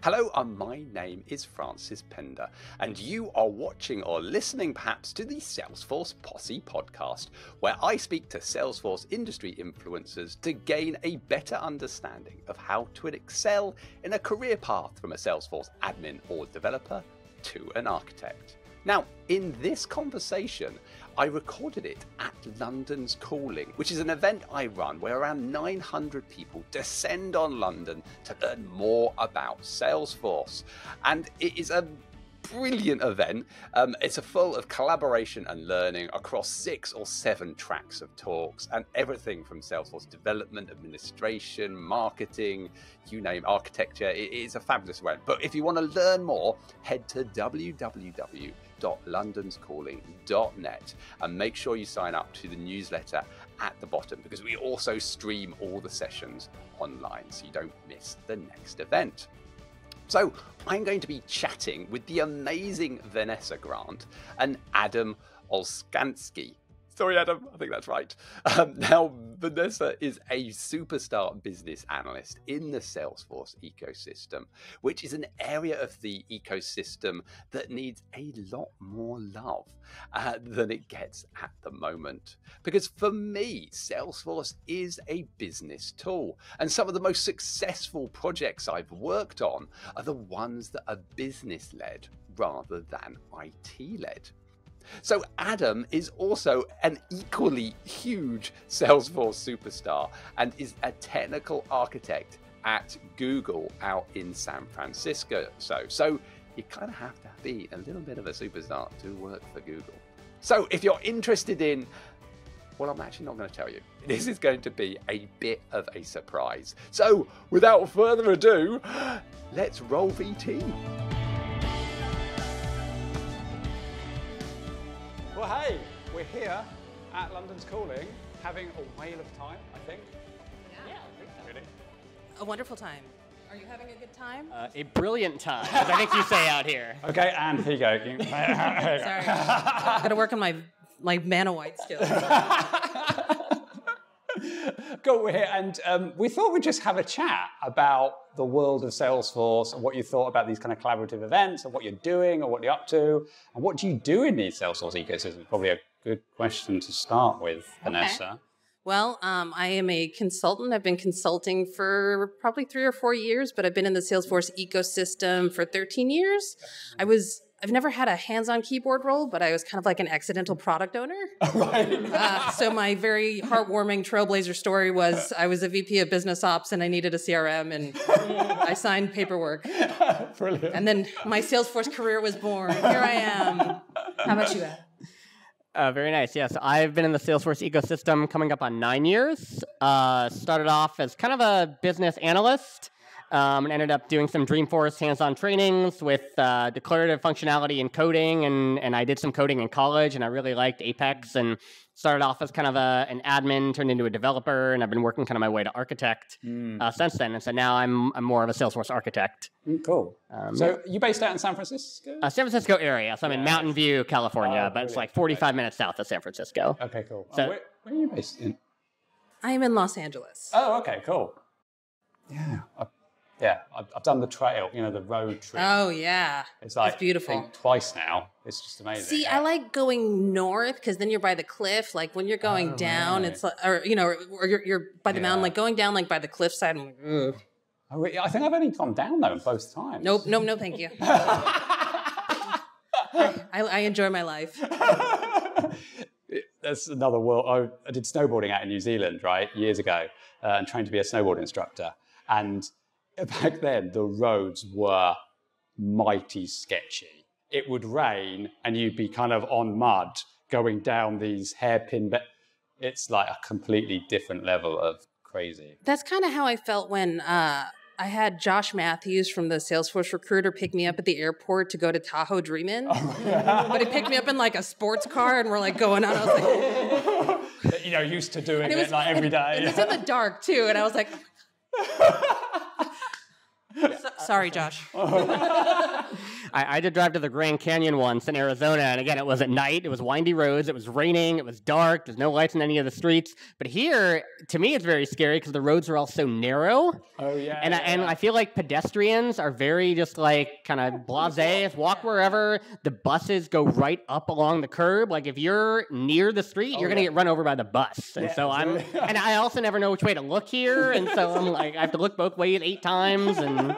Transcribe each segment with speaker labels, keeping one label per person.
Speaker 1: Hello, my name is Francis Pindar, and you are watching or listening perhaps to the Salesforce Posse podcast, where I speak to Salesforce industry influencers to gain a better understanding of how to excel in a career path from a Salesforce admin or developer to an architect. Now, in this conversation, I recorded it at London's Calling, which is an event I run where around 900 people descend on London to learn more about Salesforce. And it is a brilliant event. It's full of collaboration and learning across 6 or 7 tracks of talks and everything from Salesforce development, administration, marketing, you name architecture. It is a fabulous event. But if you want to learn more, head to www.londonscalling.net and make sure you sign up to the newsletter at the bottom, because we also stream all the sessions online so you don't miss the next event. So I'm going to be chatting with the amazing Vanessa Grant and Adam Olshansky. Sorry, Adam, I think that's right. Now, Vanessa is a superstar business analyst in the Salesforce ecosystem, which is an area of the ecosystem that needs a lot more love than it gets at the moment. Because for me, Salesforce is a business tool, and some of the most successful projects I've worked on are the ones that are business-led rather than IT-led. So Adam is also an equally huge Salesforce superstar and is a technical architect at Google out in San Francisco. So you kind of have to be a little bit of a superstar to work for Google. So if you're interested in, well, I'm actually not going to tell you. This is going to be a bit of a surprise. So without further ado, let's roll VT.
Speaker 2: Well, hey, we're here at London's Calling, having a whale of time, I think.
Speaker 3: Yeah.
Speaker 2: I think so. Really?
Speaker 3: A wonderful time. Are you having a good time?
Speaker 4: A brilliant time, as I think you say out here.
Speaker 2: Okay, and here you go.
Speaker 3: Sorry. Got to work on my Mana White skills.
Speaker 2: Cool, we're here, and we thought we'd just have a chat about the world of Salesforce and what you thought about these kind of collaborative events and what you're doing or what you're up to, and what do you do in these Salesforce ecosystems? Probably a good question to start with, Vanessa.
Speaker 3: Well, I am a consultant. I've been consulting for probably 3 or 4 years, but I've been in the Salesforce ecosystem for 13 years. I've never had a hands-on keyboard role, but I was kind of like an accidental product owner.
Speaker 2: Right.
Speaker 3: So my very heartwarming trailblazer story was I was a VP of business ops and I needed a CRM and I signed paperwork.
Speaker 2: Brilliant.
Speaker 3: And then my Salesforce career was born. Here I am. How about you, Ed?
Speaker 4: Very nice, yes. I've been in the Salesforce ecosystem coming up on 9 years. Started off as kind of a business analyst. And ended up doing some Dreamforce hands-on trainings with declarative functionality and coding, and I did some coding in college, and I really liked Apex, and started off as kind of an admin, turned into a developer, and I've been working kind of my way to architect since then, and so now I'm more of a Salesforce architect.
Speaker 2: Cool. So you based out in San Francisco?
Speaker 4: San Francisco area, so I'm in Mountain View, California, but it's like 45 minutes south of San Francisco.
Speaker 2: Okay, cool.
Speaker 4: So,
Speaker 2: where are you based in?
Speaker 3: I am in Los Angeles.
Speaker 2: Oh, okay, cool. Yeah. I've done the trail, the road trip.
Speaker 3: Oh, yeah.
Speaker 2: It's like,
Speaker 3: beautiful.
Speaker 2: I think twice now. It's just amazing.
Speaker 3: See, I like going north because then you're by the cliff. Like when you're going down,
Speaker 2: right.
Speaker 3: it's like, or you're by the mountain, like going down like by the cliffside. I'm like, ugh.
Speaker 2: I think I've only gone down though both times.
Speaker 3: Nope, no, thank you. I enjoy my life.
Speaker 2: That's another world. I did snowboarding out in New Zealand, right, years ago, and trained to be a snowboard instructor. And back then, the roads were mighty sketchy. It would rain, and you'd be kind of on mud going down these hairpin. It's like a completely different level of crazy.
Speaker 3: That's kind of how I felt when I had Josh Matthews from the Salesforce Recruiter pick me up at the airport to go to Tahoe Dreamin'. Oh, yeah. But he picked me up in like a sports car, and we're like going on. I was like,
Speaker 2: used to doing it like every day.
Speaker 3: It was in the dark too, and I was like. Sorry, Josh.
Speaker 4: I did drive to the Grand Canyon once in Arizona, and again, it was at night, it was windy roads, it was raining, it was dark, there's no lights in any of the streets. But here, to me, it's very scary because the roads are all so narrow.
Speaker 2: Oh, yeah.
Speaker 4: And I feel like pedestrians are very just like kind of blasé, walk wherever. The buses go right up along the curb. Like if you're near the street, you're going to get run over by the bus. And so and I also never know which way to look here. And so I'm like, I have to look both ways 8 times. And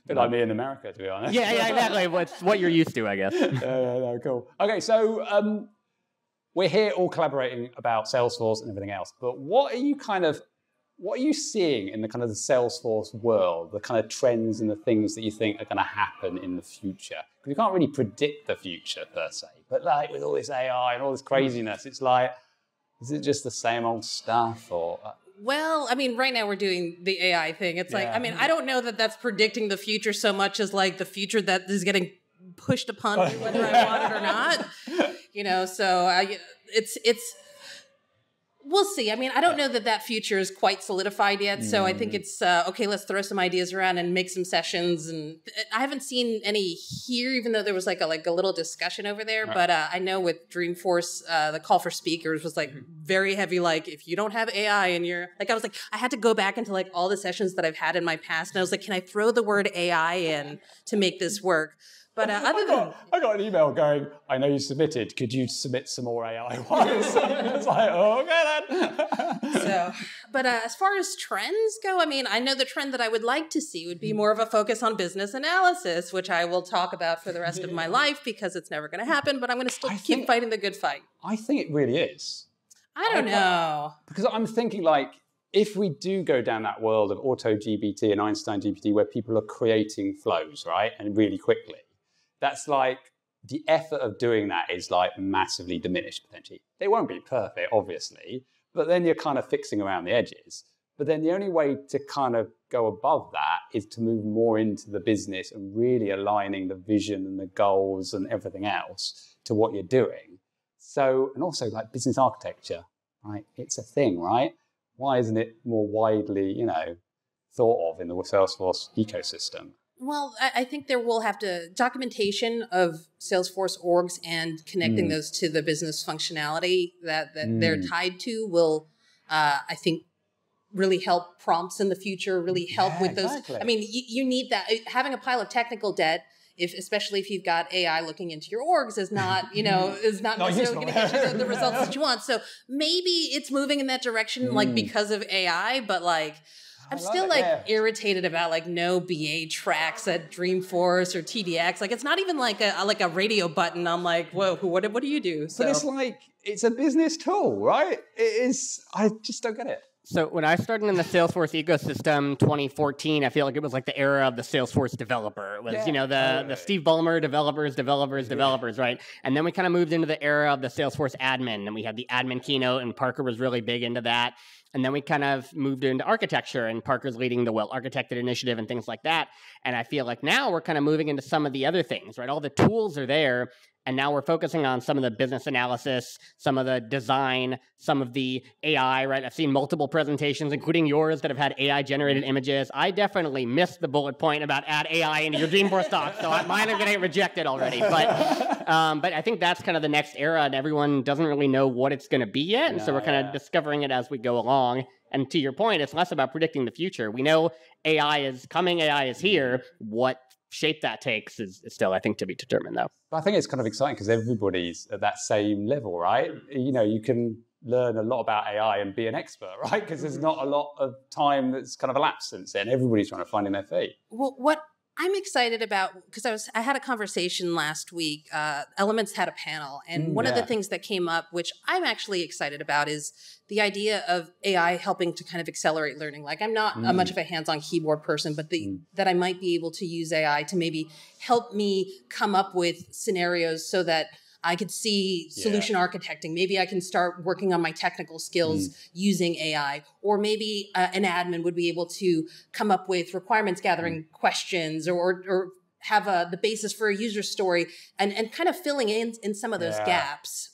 Speaker 2: bit like me in America, to be honest.
Speaker 4: Yeah, exactly. It's what you're used to, I guess.
Speaker 2: No, cool. Okay, so we're here all collaborating about Salesforce and everything else. But what are you seeing in the kind of the Salesforce world, the kind of trends and the things that you think are going to happen in the future? Because you can't really predict the future per se. But like with all this AI and all this craziness, it's like, is it just the same old stuff or?
Speaker 3: Well, I mean, right now we're doing the AI thing. It's like, I mean, I don't know that that's predicting the future so much as like the future that is getting pushed upon me, whether I want it or not. You know, so it's we'll see. I mean, I don't know that that future is quite solidified yet. So I think it's, okay, let's throw some ideas around and make some sessions. And I haven't seen any here, even though there was like a little discussion over there. Right. But I know with Dreamforce, the call for speakers was like very heavy. Like if you don't have AI and you're like, I was like, I had to go back into like all the sessions that I've had in my past. And I was like, can I throw the word AI in to make this work? But other than...
Speaker 2: I got an email going, I know you submitted, could you submit some more AI ones? It's like, oh, okay then.
Speaker 3: But as far as trends go, I mean, I know the trend that I would like to see would be more of a focus on business analysis, which I will talk about for the rest of my life because it's never going to happen, but I'm going to still keep fighting the good fight.
Speaker 2: I think it really is.
Speaker 3: I don't know.
Speaker 2: Because I'm thinking like, if we do go down that world of AutoGPT and Einstein GPT where people are creating flows, right, and really quickly, that's like the effort of doing that is like massively diminished potentially. They won't be perfect, obviously, but then you're kind of fixing around the edges. But then the only way to kind of go above that is to move more into the business and really aligning the vision and the goals and everything else to what you're doing. So, and also like business architecture, right? It's a thing, right? Why isn't it more widely, you know, thought of in the Salesforce ecosystem?
Speaker 3: Well, I think there will have to documentation of Salesforce orgs and connecting those to the business functionality that they're tied to will, I think, really help prompts in the future, really help with those. Exactly. I mean, you need that. Having a pile of technical debt, especially if you've got AI looking into your orgs, is not, you know, is not necessarily going to get you the results that you want. So maybe it's moving in that direction, like because of AI, but like, I'm still irritated about like no BA tracks at Dreamforce or TDX. Like it's not even like a radio button. I'm like, whoa, what do you do? So.
Speaker 2: But it's like, it's a business tool, right? It is, I just don't get it.
Speaker 4: So when I started in the Salesforce ecosystem 2014, I feel like it was like the era of the Salesforce developer. It was, you know, the Steve Ballmer developers, right? And then we kind of moved into the era of the Salesforce admin, and we had the admin keynote, and Parker was really big into that. And then we kind of moved into architecture, and Parker's leading the well-architected initiative and things like that. And I feel like now we're kind of moving into some of the other things, right? All the tools are there, and now we're focusing on some of the business analysis, some of the design, some of the AI, right? I've seen multiple presentations, including yours, that have had AI-generated images. I definitely missed the bullet point about add AI into your Dreamforce talk, so mine are going to get rejected already. But I think that's kind of the next era, and everyone doesn't really know what it's going to be yet, and so we're kind of discovering it as we go along. And to your point, it's less about predicting the future. We know AI is coming, AI is here. What shape that takes is still, I think, to be determined, though.
Speaker 2: I think it's kind of exciting because everybody's at that same level, right? You know, you can learn a lot about AI and be an expert, right? Because there's not a lot of time that's kind of elapsed since then. Everybody's trying to find in their feet.
Speaker 3: Well, what I'm excited about, because I had a conversation last week, Elements had a panel, and one of the things that came up, which I'm actually excited about, is the idea of AI helping to kind of accelerate learning. Like I'm not much of a hands-on keyboard person, but that I might be able to use AI to maybe help me come up with scenarios so that I could see solution architecting. Maybe I can start working on my technical skills using AI. Or maybe an admin would be able to come up with requirements gathering questions or have the basis for a user story and kind of filling in some of those gaps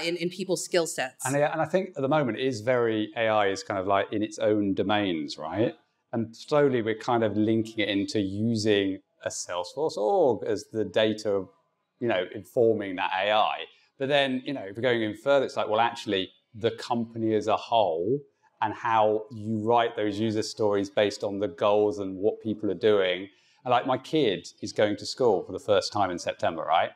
Speaker 3: in people's skill sets.
Speaker 2: And I think at the moment it is very, AI is kind of like in its own domains, right? And slowly we're kind of linking it into using a Salesforce org as the data, informing that AI. But then, if we're going in further, it's like, well, actually, the company as a whole and how you write those user stories based on the goals and what people are doing. And like my kid is going to school for the first time in September, right?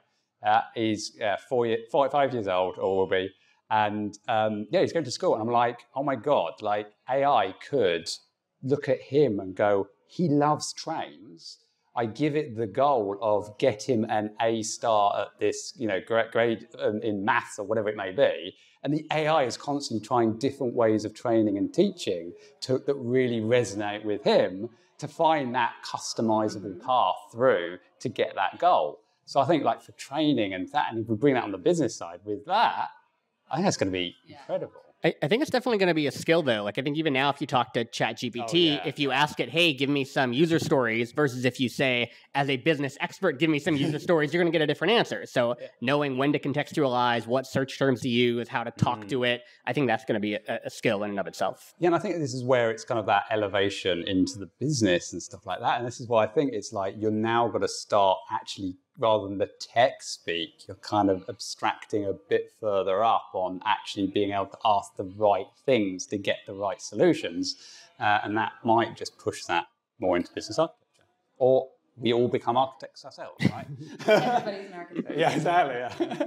Speaker 2: He's 5 years old, or will be. And he's going to school. And I'm like, oh my God, like AI could look at him and go, he loves trains. I give it the goal of get him an A star at this, grade in maths or whatever it may be. And the AI is constantly trying different ways of training and teaching that really resonate with him to find that customizable path through to get that goal. So I think like for training and that, and if we bring that on the business side with that, I think that's going to be incredible.
Speaker 4: I think it's definitely going to be a skill, though. Like, I think even now, if you talk to ChatGPT, if you ask it, hey, give me some user stories, versus if you say, as a business expert, give me some user stories, you're going to get a different answer. So knowing when to contextualize, what search terms to use, how to talk to it, I think that's going to be a skill in and of itself.
Speaker 2: Yeah, and I think this is where it's kind of that elevation into the business and stuff like that. And this is why I think it's like you're now got to start actually, rather than the tech speak, you're kind of abstracting a bit further up on actually being able to ask the right things to get the right solutions. And that might just push that more into business architecture. Or we all become architects ourselves, right?
Speaker 3: Everybody's an architect.
Speaker 2: Yeah, exactly.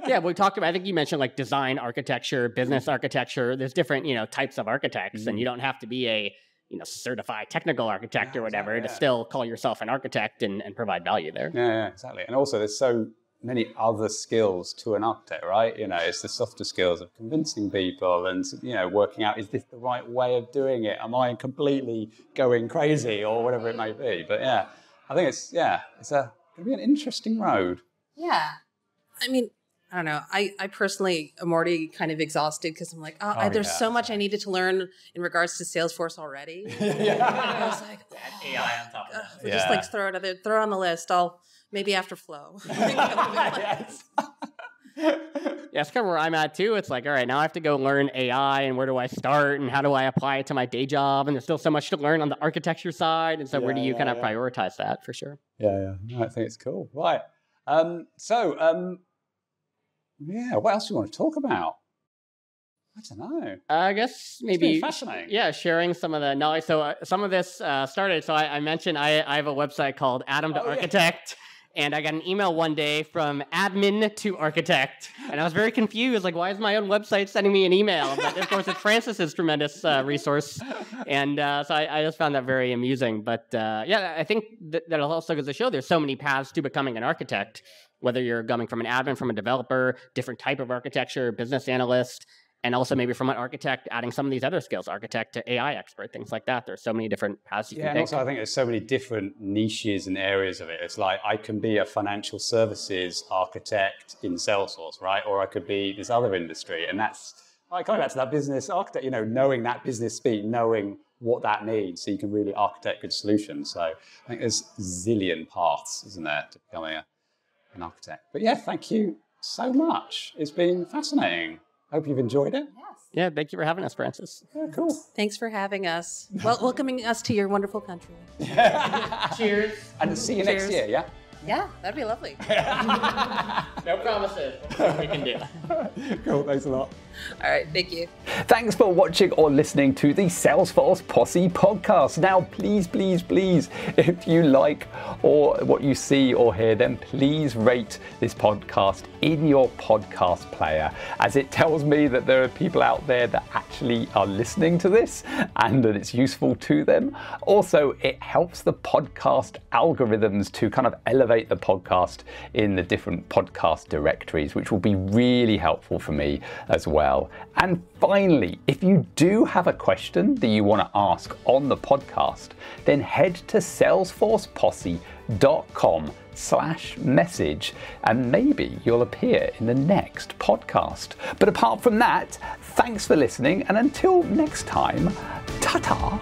Speaker 4: Yeah, we talked about, I think you mentioned like design architecture, business architecture. There's different, types of architects, and you don't have to be a certified technical architect or whatever to still call yourself an architect and provide value there.
Speaker 2: Yeah, exactly. And also there's so many other skills to an architect, right? It's the softer skills of convincing people and, working out, is this the right way of doing it? Am I completely going crazy or whatever it may be? But yeah, I think it's going to be an interesting road.
Speaker 3: Yeah. I mean, I don't know. I personally am already kind of exhausted because I'm like, there's so much I needed to learn in regards to Salesforce already. I was like,
Speaker 4: AI on top of that.
Speaker 3: Just like throw it on the list. I'll maybe after Flow.
Speaker 4: Yes. Yeah, that's kind of where I'm at too. It's like, all right, now I have to go learn AI, and where do I start, and how do I apply it to my day job? And there's still so much to learn on the architecture side. And so where do you kind of prioritize that for sure?
Speaker 2: Yeah. No, I think it's cool. Right. What else do you want to talk about? I don't know.
Speaker 4: I guess maybe
Speaker 2: fascinating.
Speaker 4: Yeah, sharing some of the knowledge. So some of this started. So I mentioned I have a website called Adam to Architect, and I got an email one day from admin to architect, and I was very confused. Like, why is my own website sending me an email? But of course, it's Francis's tremendous resource, and so I just found that very amusing. But I think that also goes to show there's so many paths to becoming an architect. Whether you're coming from an admin, from a developer, different type of architecture, business analyst, and also maybe from an architect, adding some of these other skills, architect to AI expert, things like that. There's so many different paths you can take.
Speaker 2: And also I think there's so many different niches and areas of it. It's like I can be a financial services architect in Salesforce, right? Or I could be this other industry. And that's like going back to that business architect, knowing that business speak, knowing what that means so you can really architect good solutions. So I think there's a zillion paths, isn't there, to becoming an architect. But yeah, thank you so much. It's been fascinating. Hope you've enjoyed it.
Speaker 3: Yes.
Speaker 4: Yeah, thank you for having us, Francis.
Speaker 2: Yeah, cool.
Speaker 3: Thanks for having us. Well, welcoming us to your wonderful country.
Speaker 4: Cheers.
Speaker 2: And see you next year, yeah?
Speaker 3: Yeah, that'd be lovely.
Speaker 4: No promises. We can do.
Speaker 2: Cool, thanks a lot.
Speaker 3: All right, thank you.
Speaker 1: Thanks for watching or listening to the Salesforce Posse podcast. Now, please, if you like or what you see or hear, then please rate this podcast in your podcast player, as it tells me that there are people out there that actually are listening to this and that it's useful to them. Also, it helps the podcast algorithms to kind of elevate the podcast in the different podcast directories, which will be really helpful for me as well. And finally, if you do have a question that you want to ask on the podcast, then head to salesforceposse.com/message and maybe you'll appear in the next podcast. But apart from that, thanks for listening, and until next time, ta-ta.